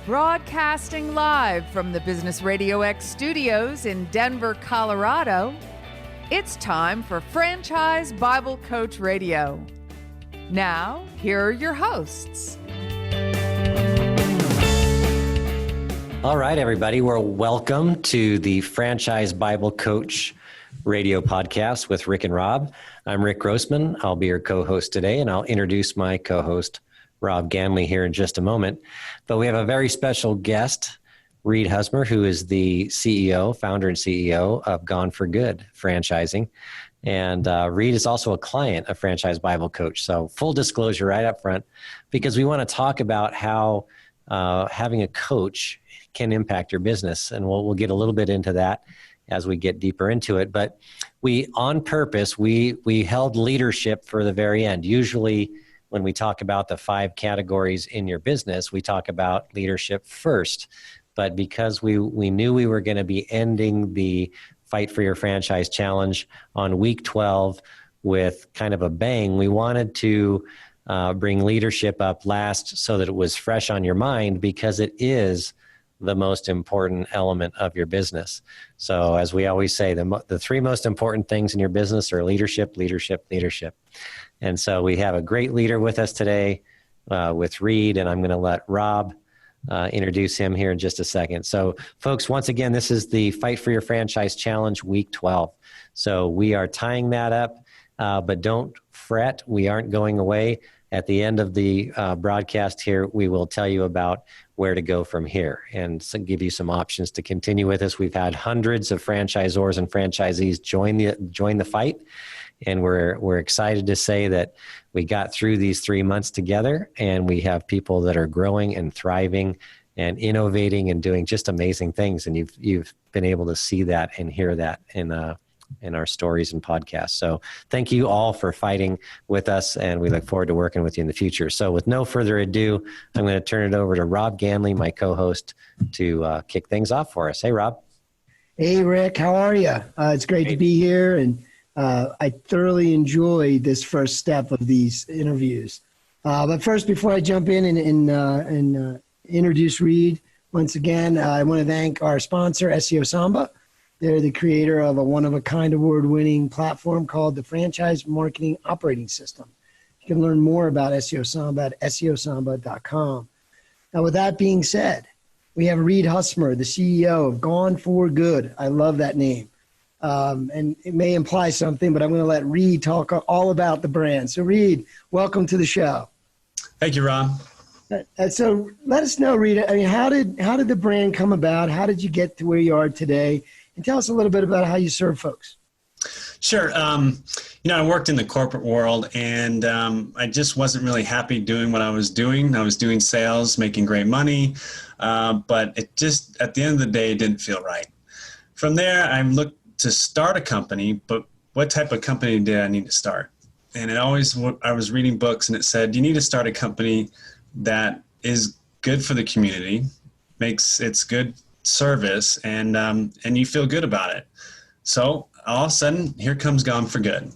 Broadcasting live from the Business RadioX studios in Denver, Colorado, it's time for Franchise Bible Coach Radio. Now, here are your hosts. All right, everybody, welcome to the Franchise Bible Coach Radio podcast with Rick and Rob. I'm Rick Grossman. I'll be your co-host today, and I'll introduce my co-host, Rob Ganley, here in just a moment. But we have a very special guest, Reid Husmer, who is the founder and CEO of Gone for Good Franchising. And Reid is also a client of Franchise Bible Coach. So full disclosure right up front, because we want to talk about how having a coach can impact your business. And we'll get a little bit into that as we get deeper into it. But on purpose, we held leadership for the very end. Usually, when we talk about the 5 categories in your business, we talk about leadership first. But because we knew we were going to be ending the Fight for Your Franchise Challenge on week 12 with kind of a bang, we wanted to bring leadership up last so that it was fresh on your mind, because it is the most important element of your business. So as we always say, the 3 most important things in your business are leadership, leadership, leadership. And so we have a great leader with us today with Reid, and I'm going to let Rob introduce him here in just a second. So folks, once again, this is the Fight for Your Franchise Challenge week 12. So we are tying that up, but don't fret. We aren't going away. At the end of the broadcast here, we will tell you about where to go from here and give you some options to continue with us. We've had hundreds of franchisors and franchisees join the fight. And we're excited to say that we got through these 3 months together, and we have people that are growing and thriving and innovating and doing just amazing things. And you've been able to see that and hear that in our stories and podcasts. So thank you all for fighting with us, and we look forward to working with you in the future. So with no further ado, I'm going to turn it over to Rob Ganley, my co-host, to kick things off for us. Hey, Rob. Hey, Rick. How are you? It's great to be here, and I thoroughly enjoyed this first step of these interviews. But first, before I jump in and introduce Reid, once again, I want to thank our sponsor, SEO Samba. They're the creator of a one-of-a-kind award-winning platform called the Franchise Marketing Operating System. You can learn more about SEO Samba at seosamba.com. Now, with that being said, we have Reid Husmer, the CEO of Gone for Good. I love that name. And it may imply something, but I'm going to let Reid talk all about the brand. So Reid, welcome to the show. Thank you, Rob. So let us know, Reid, I mean, how did the brand come about? How did you get to where you are today? And tell us a little bit about how you serve folks. Sure. I worked in the corporate world, and I just wasn't really happy doing what I was doing. I was doing sales, making great money, but it just, at the end of the day, didn't feel right. From there, I looked to start a company, but what type of company did I need to start? And I was reading books, and it said, you need to start a company that is good for the community, it's good service, and you feel good about it. So all of a sudden, here comes Gone for Good.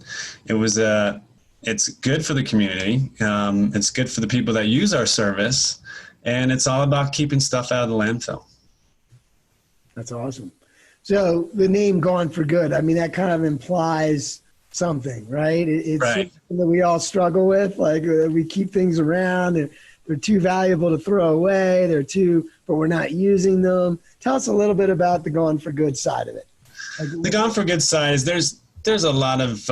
It's good for the community. It's good for the people that use our service, and it's all about keeping stuff out of the landfill. That's awesome. So the name Gone for Good, I mean, that kind of implies something, right? It's right. Something that we all struggle with. Like we keep things around, they're too valuable to throw away. But we're not using them. Tell us a little bit about the Gone for Good side of it. The Gone for Good side is there's a lot of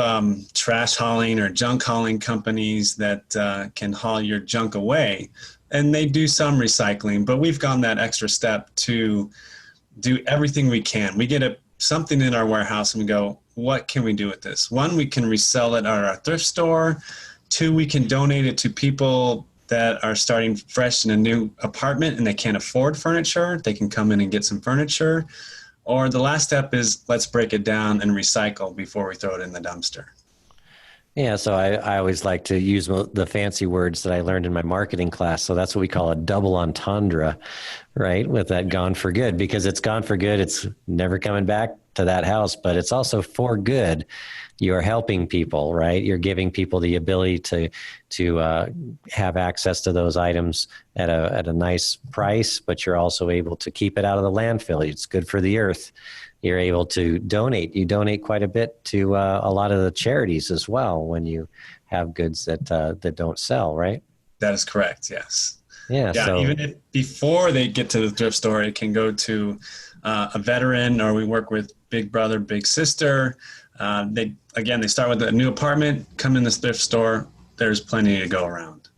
trash hauling or junk hauling companies that can haul your junk away, and they do some recycling, but we've gone that extra step to do everything we can. We get something in our warehouse and we go, what can we do with this? 1, we can resell it at our thrift store. 2, we can donate it to people that are starting fresh in a new apartment and they can't afford furniture. They can come in and get some furniture. Or the last step is, let's break it down and recycle before we throw it in the dumpster. Yeah, so I always like to use the fancy words that I learned in my marketing class. So that's what we call a double entendre, right? With that Gone for Good, because it's gone for good. It's never coming back. to that house, but it's also for good. You're helping people, right? You're giving people the ability to have access to those items at a nice price, but you're also able to keep it out of the landfill. It's good for the earth. You're able to donate. You donate quite a bit to a lot of the charities as well when you have goods that don't sell, right? That is correct. Yes. Yeah. So even if before they get to the thrift store, it can go to a veteran, or we work with Big Brother, Big Sister. They start with a new apartment, come in the thrift store. There's plenty to go around.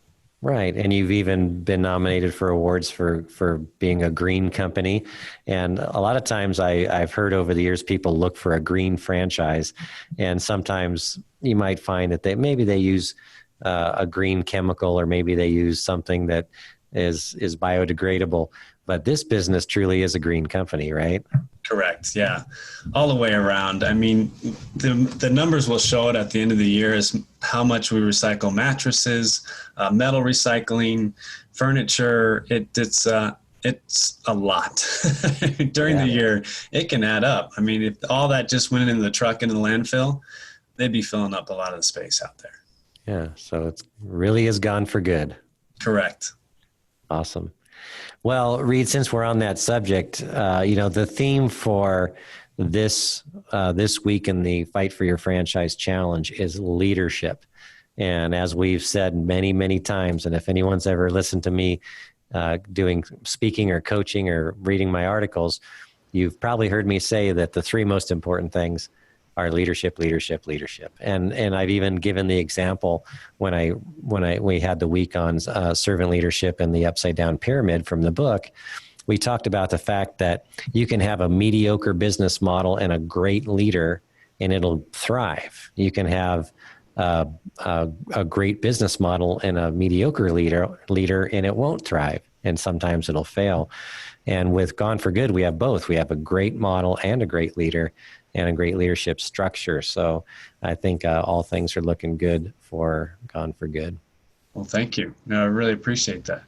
Right. And you've even been nominated for awards for being a green company. And a lot of times I've heard over the years, people look for a green franchise. And sometimes you might find that they use a green chemical, or maybe they use something that is biodegradable. But this business truly is a green company, right? Correct. Yeah. All the way around. I mean, the numbers will show it at the end of the year is how much we recycle mattresses, metal recycling, furniture. It's a lot. During the year, it can add up. I mean, if all that just went into the truck into the landfill, they'd be filling up a lot of the space out there. Yeah. So it really is gone for good. Correct. Awesome. Well, Reid, since we're on that subject, the theme for this week in the Fight for Your Franchise Challenge is leadership. And as we've said many, many times, and if anyone's ever listened to me doing speaking or coaching or reading my articles, you've probably heard me say that the three most important things are leadership, leadership, leadership. And I've even given the example when we had the week on servant leadership and the upside down pyramid from the book. We talked about the fact that you can have a mediocre business model and a great leader, and it'll thrive. You can have a great business model and a mediocre leader, and it won't thrive. And sometimes it'll fail. And with Gone for Good, we have both. We have a great model and a great leader, and a great leadership structure. So I think all things are looking good for Gone for Good. Well, thank you. No, I really appreciate that.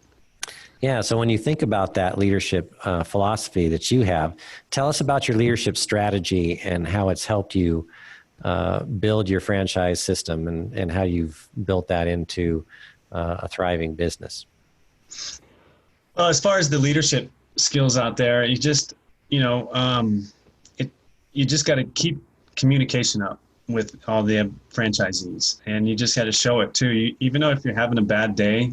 Yeah. So when you think about that leadership philosophy that you have, tell us about your leadership strategy and how it's helped you build your franchise system and how you've built that into a thriving business. Well, as far as the leadership skills out there, you just got to keep communication up with all the franchisees, and you just got to show it too. Even though if you're having a bad day,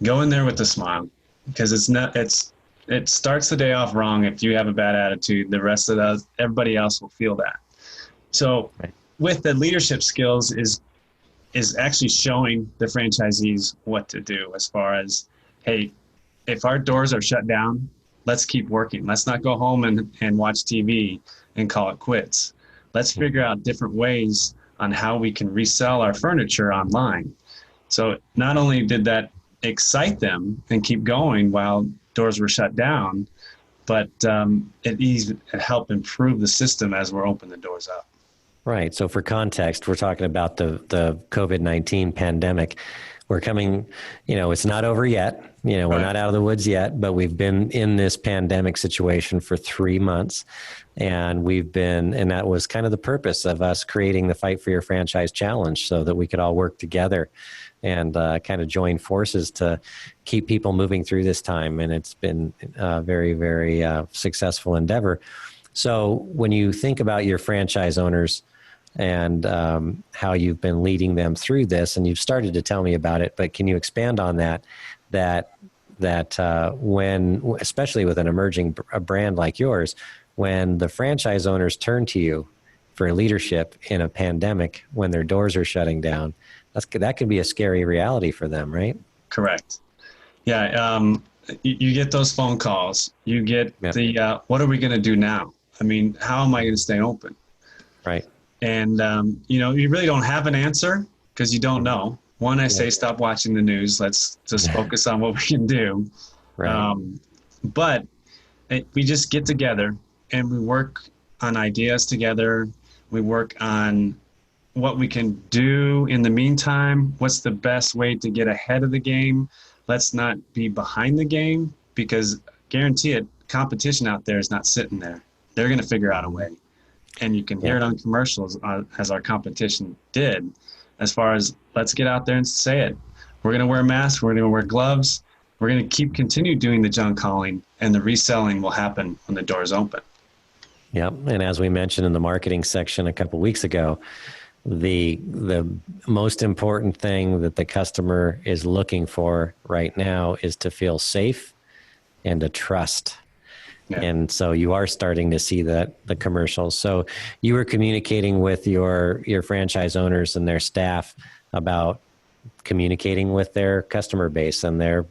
go in there with a smile, because it starts the day off wrong. If you have a bad attitude, the rest of everybody else will feel that. So with the leadership skills is actually showing the franchisees what to do as far as, hey, if our doors are shut down, let's keep working. Let's not go home and watch TV and call it quits. Let's figure out different ways on how we can resell our furniture online. So not only did that excite them and keep going while doors were shut down, but it helped improve the system as we're opening the doors up. Right. So for context, we're talking about the COVID-19 pandemic. We're coming, it's not over yet. We're not out of the woods yet, but we've been in this pandemic situation for 3 months. And and that was kind of the purpose of us creating the Fight for Your Franchise Challenge, so that we could all work together and kind of join forces to keep people moving through this time. And it's been a very, very successful endeavor. So when you think about your franchise owners and how you've been leading them through this, and you've started to tell me about it, but can you expand on that when, especially with an emerging brand like yours, when the franchise owners turn to you for leadership in a pandemic, when their doors are shutting down, that could be a scary reality for them, right? Correct. Yeah. You get those phone calls. You get what are we going to do now? I mean, how am I going to stay open? Right. And, you really don't have an answer because you don't know. One, I say, stop watching the news. Let's just focus on what we can do. Right. But we just get together and we work on ideas together. We work on what we can do in the meantime. What's the best way to get ahead of the game? Let's not be behind the game, because guarantee it, competition out there is not sitting there. They're going to figure out a way. And you can hear it on commercials as our competition did, as far as let's get out there and say it. We're going to wear masks. We're going to wear gloves. We're going to continue doing the junk hauling, and the reselling will happen when the doors open. Yep. And as we mentioned in the marketing section a couple of weeks ago, the most important thing that the customer is looking for right now is to feel safe and to trust. Yeah. And so you are starting to see the commercials. So you were communicating with your franchise owners and their staff about communicating with their customer base and their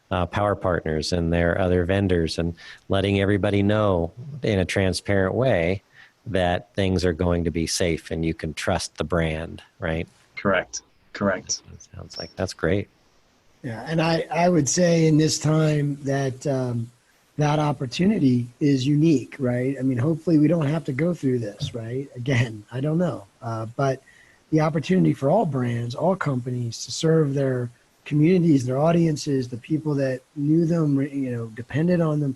power partners and their other vendors, and letting everybody know in a transparent way that things are going to be safe and you can trust the brand, right? Correct. It sounds like that's great. Yeah, and I would say in this time that that opportunity is unique, right? I mean, hopefully we don't have to go through this, right? Again, I don't know. But the opportunity for all brands, all companies to serve their communities, their audiences, the people that knew them, depended on them,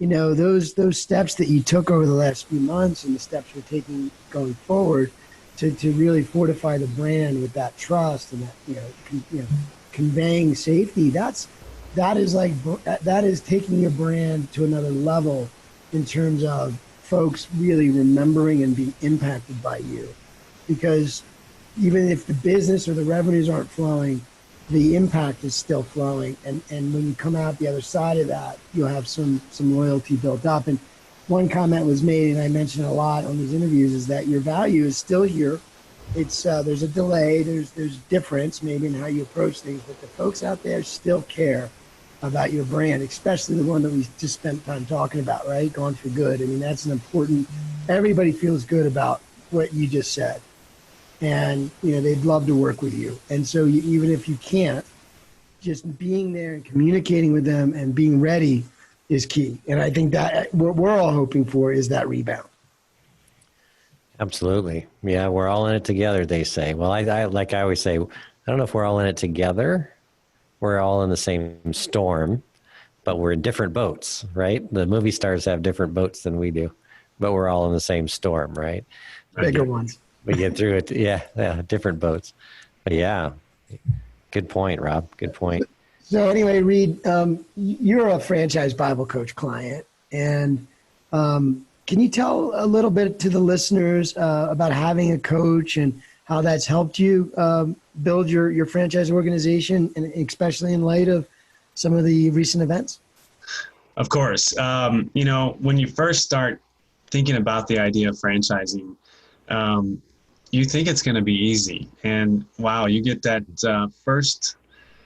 those steps that you took over the last few months and the steps you're taking going forward to really fortify the brand with that trust and that, conveying safety, that is taking your brand to another level in terms of folks really remembering and being impacted by you. Because even if the business or the revenues aren't flowing, the impact is still flowing. And when you come out the other side of that, you'll have some loyalty built up. And one comment was made, and I mention a lot on these interviews, is that your value is still here. It's there's a delay, there's difference maybe in how you approach things, but the folks out there still care about your brand, especially the one that we just spent time talking about, right? Going for good. I mean, that's an important, everybody feels good about what you just said. And, they'd love to work with you. And so even if you can't, just being there and communicating with them and being ready is key. And I think that what we're all hoping for is that rebound. Absolutely. Yeah, we're all in it together, they say. Well, I like I always say, I don't know if we're all in it together. We're all in the same storm, but we're in different boats, right? The movie stars have different boats than we do, but we're all in the same storm, right? Bigger ones. We get through it. Yeah, different boats. But yeah, good point, Rob. Good point. So anyway, Reid, you're a franchise Bible coach client, and can you tell a little bit to the listeners about having a coach and how that's helped you build your franchise organization, and especially in light of some of the recent events? Of course. When you first start thinking about the idea of franchising, you think it's going to be easy. And wow, you get that first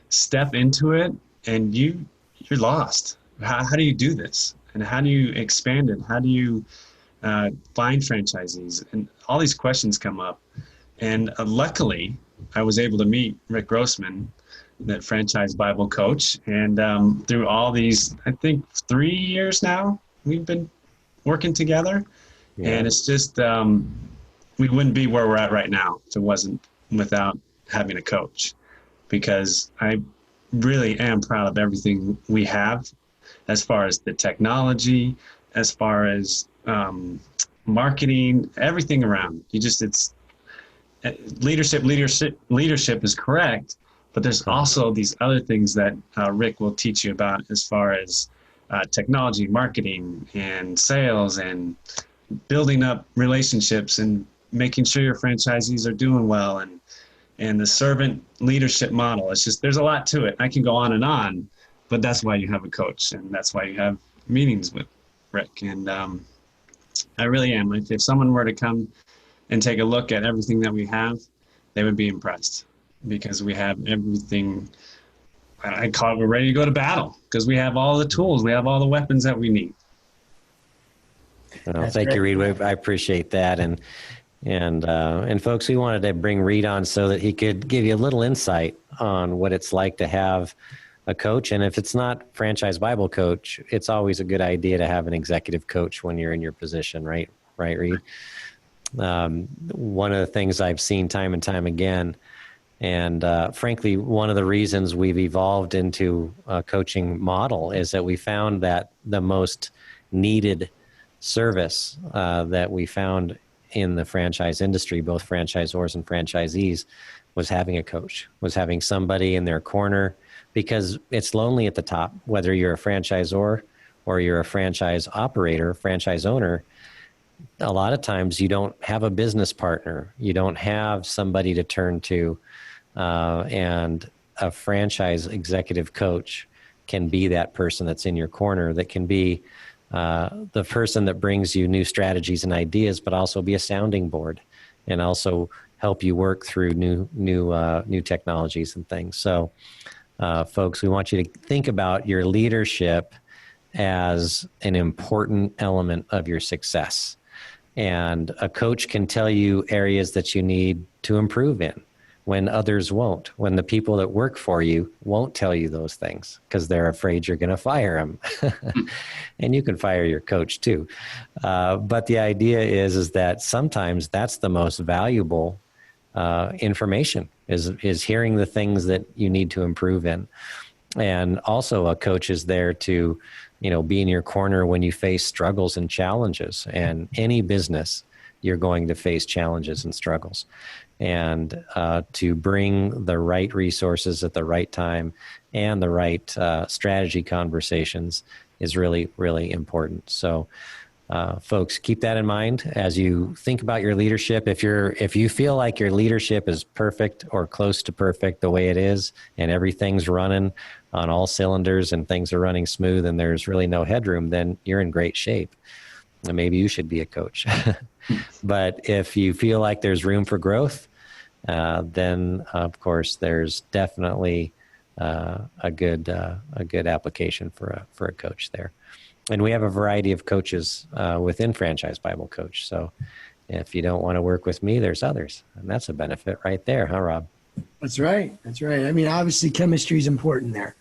step into it and you're lost. How do you do this? And how do you expand it? How do you find franchisees? And all these questions come up. And luckily, I was able to meet Reid Husmer, that franchise Bible coach. And through all these, I think 3 years now, we've been working together. Yeah. And it's just, we wouldn't be where we're at right now if it wasn't without having a coach, because I really am proud of everything we have as far as the technology, as far as marketing, everything around. It's leadership is correct, but there's also these other things that Rick will teach you about as far as technology, marketing, and sales, and building up relationships and making sure your franchisees are doing well, and the servant leadership model. It's just, there's a lot to it. I can go on, but that's why you have a coach, and that's why you have meetings with Rick. And I really am. If someone were to come and take a look at everything that we have, they would be impressed, because we have everything. I call it, we're ready to go to battle, because we have all the tools. We have all the weapons that we need. Well, thank you, Reid. I appreciate that. And folks, we wanted to bring Reid on so that he could give you a little insight on what it's like to have a coach. And if it's not franchise Bible coach, it's always a good idea to have an executive coach when you're in your position, right? Right, Reid? One of the things I've seen time and time again, and frankly, one of the reasons we've evolved into a coaching model is that we found that the most needed service that we found in the franchise industry, both franchisors and franchisees, was having a coach, was having somebody in their corner, because it's lonely at the top, whether you're a franchisor or you're a franchise operator, franchise owner. A lot of times you don't have a business partner. You don't have somebody to turn to, and a franchise executive coach can be that person that's in your corner, that can be the person that brings you new strategies and ideas, but also be a sounding board and also help you work through new technologies and things. So, folks, we want you to think about your leadership as an important element of your success. And a coach can tell you areas that you need to improve in when others won't, when the people that work for you won't tell you those things because they're afraid you're going to fire them. And you can fire your coach too. But the idea is that sometimes that's the most valuable information, is hearing the things that you need to improve in. And also a coach is there to, be in your corner when you face struggles and challenges. And any business, you're going to face challenges and struggles. And to bring the right resources at the right time and the right strategy conversations is really, really important. So, folks, keep that in mind as you think about your leadership. If you feel like your leadership is perfect or close to perfect the way it is, and everything's running on all cylinders and things are running smooth and there's really no headroom, then you're in great shape. And maybe you should be a coach. But if you feel like there's room for growth, then of course there's definitely a good application for a coach there. And we have a variety of coaches within Franchise Bible Coach. So if you don't want to work with me, there's others, and that's a benefit right there, huh, Rob? That's right. That's right. I mean, obviously, chemistry is important there.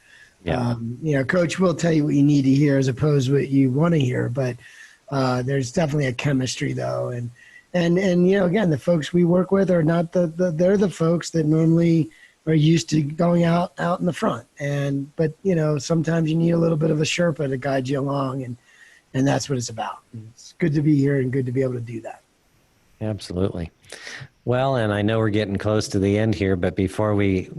Yeah. Coach will tell you what you need to hear as opposed to what you want to hear, but there's definitely a chemistry though. And again, the folks we work with are not they're the folks that normally are used to going out in the front. But sometimes you need a little bit of a Sherpa to guide you along, and that's what it's about. And it's good to be here and good to be able to do that. Absolutely. Well, and I know we're getting close to the end here, but before we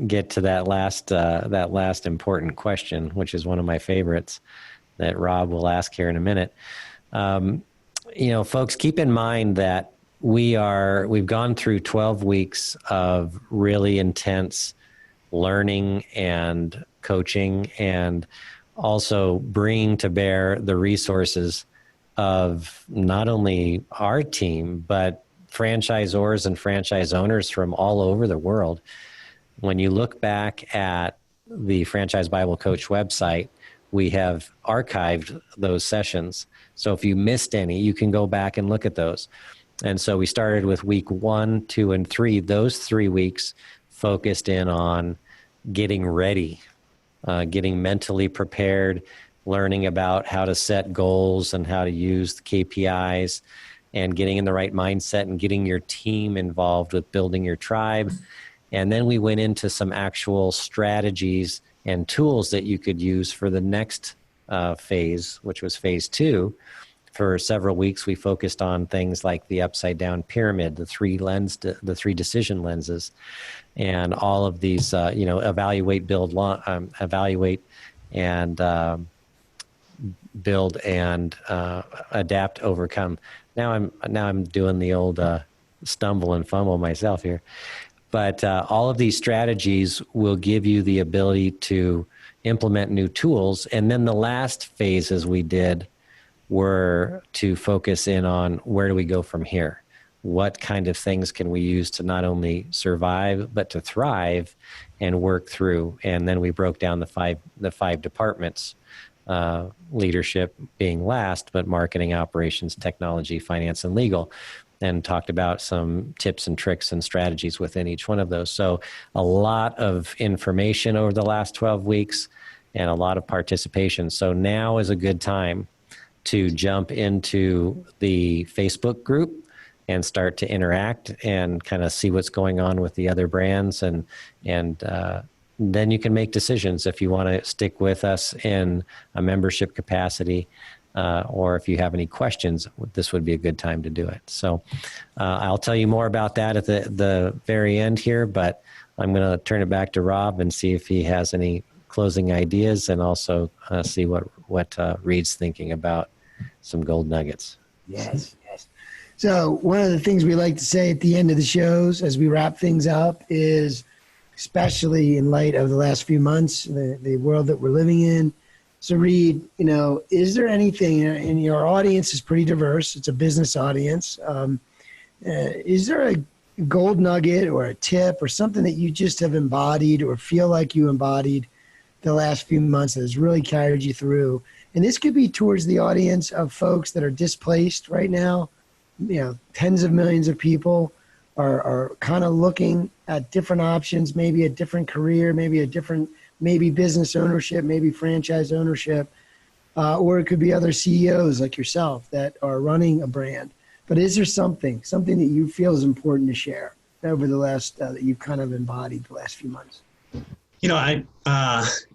get to that last important question, which is one of my favorites that Rob will ask here in a minute, folks, keep in mind that we've gone through 12 weeks of really intense learning and coaching, and also bringing to bear the resources of not only our team, but franchisors and franchise owners from all over the world. When you look back at the Franchise Bible Coach website, we have archived those sessions. So if you missed any, you can go back and look at those. And so we started with week 1, 2, and 3. Those 3 weeks focused in on getting ready, getting mentally prepared, learning about how to set goals and how to use the KPIs, and getting in the right mindset and getting your team involved with building your tribe. And then we went into some actual strategies and tools that you could use for the next phase, which was phase 2. For several weeks, we focused on things like the upside down pyramid, the 3 decision lenses, and all of these, evaluate, evaluate, and build, and adapt, overcome. Now I'm doing the old stumble and fumble myself here. But all of these strategies will give you the ability to implement new tools. And then the last phases we did were to focus in on where do we go from here? What kind of things can we use to not only survive, but to thrive and work through? And then we broke down the five departments, leadership being last, but marketing, operations, technology, finance, and legal, and talked about some tips and tricks and strategies within each one of those. So a lot of information over the last 12 weeks and a lot of participation. So now is a good time to jump into the Facebook group and start to interact and kind of see what's going on with the other brands. And then you can make decisions if you want to stick with us in a membership capacity or if you have any questions, this would be a good time to do it. So I'll tell you more about that at the very end here, but I'm going to turn it back to Rob and see if he has any closing ideas, and also see what Reid's thinking about some gold nuggets. Yes. So one of the things we like to say at the end of the shows as we wrap things up is, especially in light of the last few months, the world that we're living in. So Reid, is there anything, and your audience is pretty diverse, it's a business audience. Is there a gold nugget or a tip or something that you just have embodied or feel like you embodied the last few months that has really carried you through? And this could be towards the audience of folks that are displaced right now. Tens of millions of people are kind of looking at different options, maybe a different career, maybe business ownership, maybe franchise ownership, or it could be other CEOs like yourself that are running a brand. But is there something that you feel is important to share over the last, that you've kind of embodied the last few months?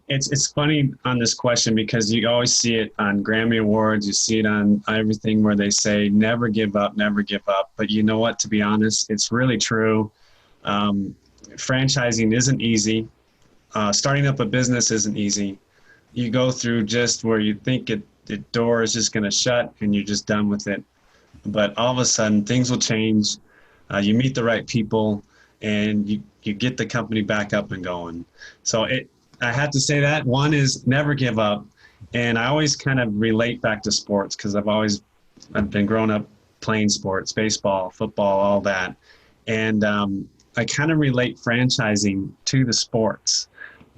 It's funny on this question, because you always see it on Grammy Awards, you see it on everything where they say, never give up, never give up. But you know what, to be honest, it's really true. Franchising isn't easy. Starting up a business isn't easy. You go through just where you think the door is just going to shut and you're just done with it. But all of a sudden things will change. You meet the right people and you get the company back up and going. So I have to say that one is never give up. And I always kind of relate back to sports, because I've been growing up playing sports, baseball, football, all that. And I kind of relate franchising to the sports.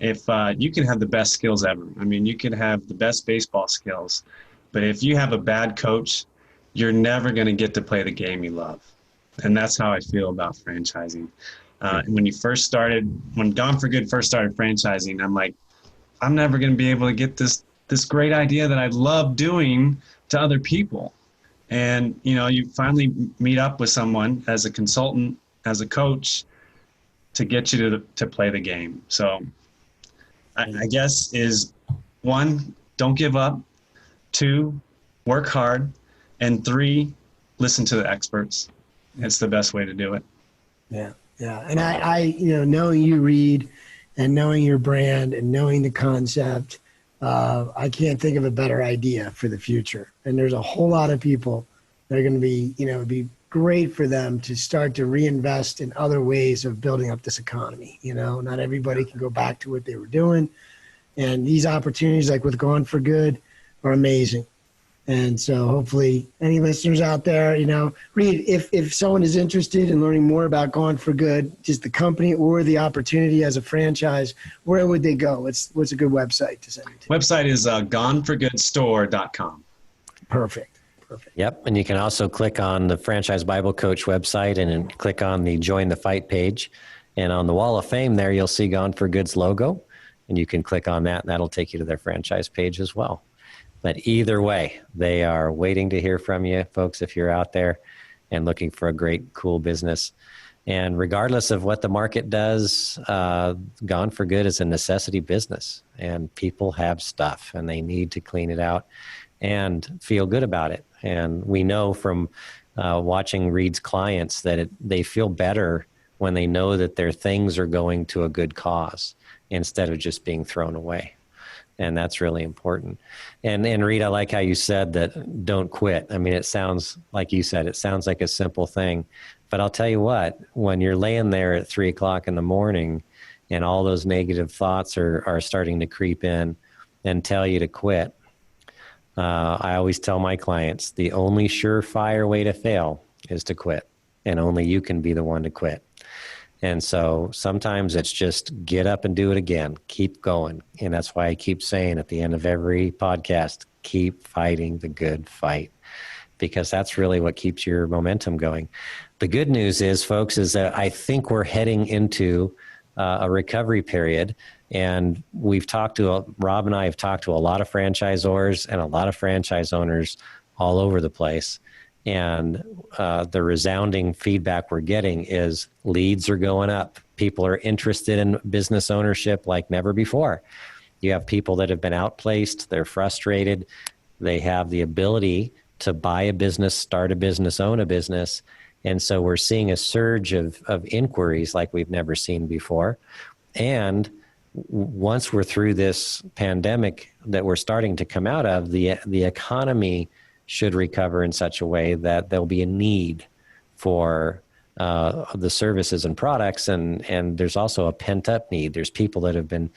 If you can have the best skills ever, you can have the best baseball skills, but if you have a bad coach, you're never going to get to play the game you love. And that's how I feel about franchising. When Gone for Good first started franchising, I'm like, I'm never going to be able to get this great idea that I love doing to other people. And, you finally meet up with someone as a consultant, as a coach, to get you to play the game. So I guess is 1, don't give up. 2, work hard. And 3, listen to the experts. It's the best way to do it. Yeah. And I knowing you, Reid, and knowing your brand and knowing the concept, I can't think of a better idea for the future. And there's a whole lot of people that are going to be, it'd be great for them to start to reinvest in other ways of building up this economy. Not everybody can go back to what they were doing. And these opportunities, like with Gone for Good, are amazing. And so hopefully any listeners out there, Reid, if someone is interested in learning more about Gone for Good, just the company or the opportunity as a franchise, where would they go? What's a good website to send it to? Website is goneforgoodstore.com. Perfect. Yep. And you can also click on the Franchise Bible Coach website and then click on the Join the Fight page. And on the Wall of Fame there, you'll see Gone for Good's logo. And you can click on that, and that'll take you to their franchise page as well. But either way, they are waiting to hear from you, folks, if you're out there and looking for a great, cool business. And regardless of what the market does, Gone for Good is a necessity business. And people have stuff, and they need to clean it out and feel good about it. And we know from watching Reid's clients that they feel better when they know that their things are going to a good cause instead of just being thrown away. And that's really important. And Reid, I like how you said that don't quit. It sounds like you said, it sounds like a simple thing, but I'll tell you what, when you're laying there at 3:00 in the morning and all those negative thoughts are starting to creep in and tell you to quit, I always tell my clients, the only surefire way to fail is to quit, and only you can be the one to quit. And so sometimes it's just get up and do it again. Keep going. And that's why I keep saying at the end of every podcast, keep fighting the good fight, because that's really what keeps your momentum going. The good news is, folks, is that I think we're heading into a recovery period. And Rob and I have talked to a lot of franchisors and a lot of franchise owners all over the place. And the resounding feedback we're getting is leads are going up. People are interested in business ownership like never before. You have people that have been outplaced. They're frustrated. They have the ability to buy a business, start a business, own a business. And so we're seeing a surge of inquiries like we've never seen before. And once we're through this pandemic that we're starting to come out of, the economy should recover in such a way that there'll be a need for the services and products. And there's also a pent-up need. There's people that have been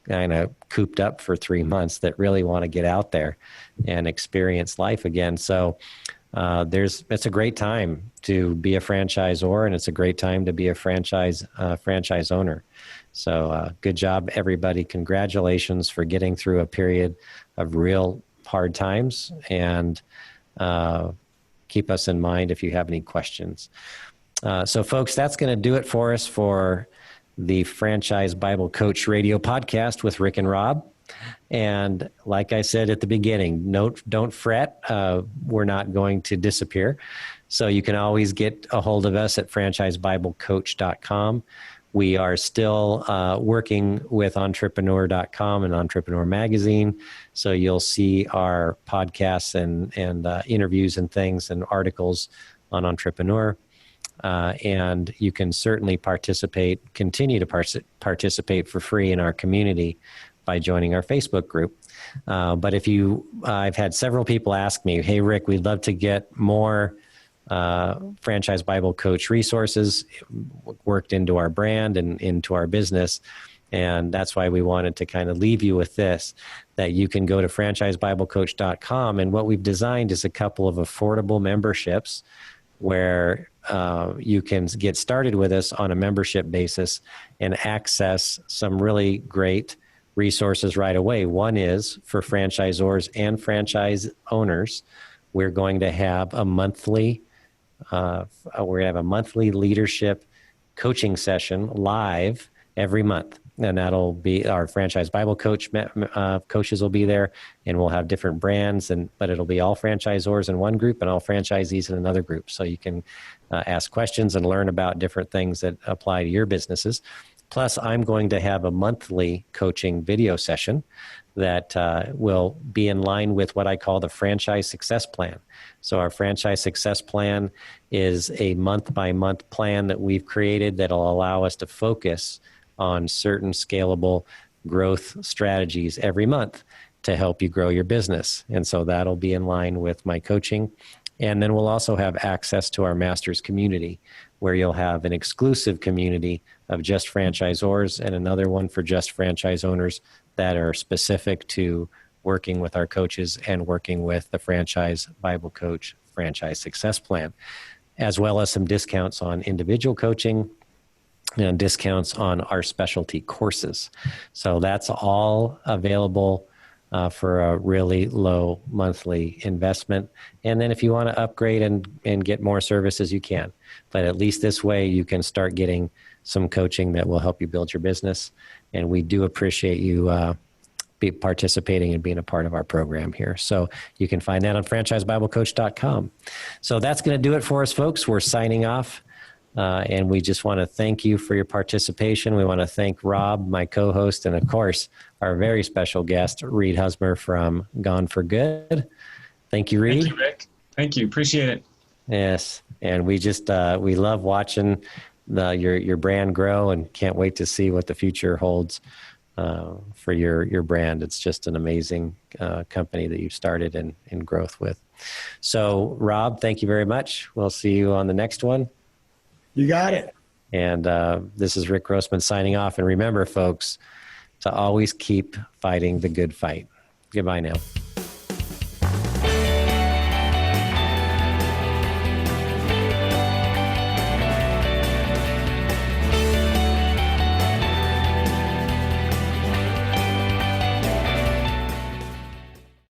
kind of cooped up for 3 months that really want to get out there and experience life again. So it's a great time to be a franchisor, and it's a great time to be a franchise owner. So good job, everybody. Congratulations for getting through a period of real hard times, and keep us in mind if you have any questions. So folks, that's going to do it for us for the Franchise Bible Coach Radio podcast with Rick and Rob. And like I said at the beginning, don't fret. We're not going to disappear. So you can always get a hold of us at franchisebiblecoach.com. We are still working with entrepreneur.com and Entrepreneur Magazine. So you'll see our podcasts and interviews and things and articles on Entrepreneur. And you can certainly continue to participate for free in our community by joining our Facebook group. But I've had several people ask me, hey, Rick, we'd love to get more Franchise Bible Coach resources worked into our brand and into our business. And that's why we wanted to kind of leave you with this, that you can go to franchisebiblecoach.com. And what we've designed is a couple of affordable memberships where you can get started with us on a membership basis and access some really great resources right away. One is for franchisors and franchise owners. We're going to have a monthly leadership coaching session live every month. And that'll be our Franchise Bible Coach coaches will be there, and we'll have different brands, but it'll be all franchisors in one group and all franchisees in another group. So you can ask questions and learn about different things that apply to your businesses. Plus, I'm going to have a monthly coaching video session that will be in line with what I call the Franchise Success Plan. So our Franchise Success Plan is a month-by-month plan that we've created that'll allow us to focus on certain scalable growth strategies every month to help you grow your business. And so that'll be in line with my coaching. And then we'll also have access to our Masters community, where you'll have an exclusive community of just franchisors and another one for just franchise owners that are specific to working with our coaches and working with the Franchise Bible Coach Franchise Success Plan, as well as some discounts on individual coaching and discounts on our specialty courses. So that's all available for a really low monthly investment. And then if you want to upgrade and get more services, you can. But at least this way you can start getting some coaching that will help you build your business. And we do appreciate you participating and being a part of our program here. So you can find that on franchisebiblecoach.com. So that's going to do it for us, folks. We're signing off. And we just want to thank you for your participation. We want to thank Rob, my co-host, and of course, our very special guest, Reid Husmer from Gone for Good. Thank you, Reid. Thank you, Rick. Thank you. Appreciate it. Yes. And we just, we love watching your brand grow, and can't wait to see what the future holds for your brand. It's just an amazing company that you've started in growth with. So, Rob, thank you very much. We'll see you on the next one. You got it. And this is Rick Grossman signing off. And remember, folks, to always keep fighting the good fight. Goodbye now.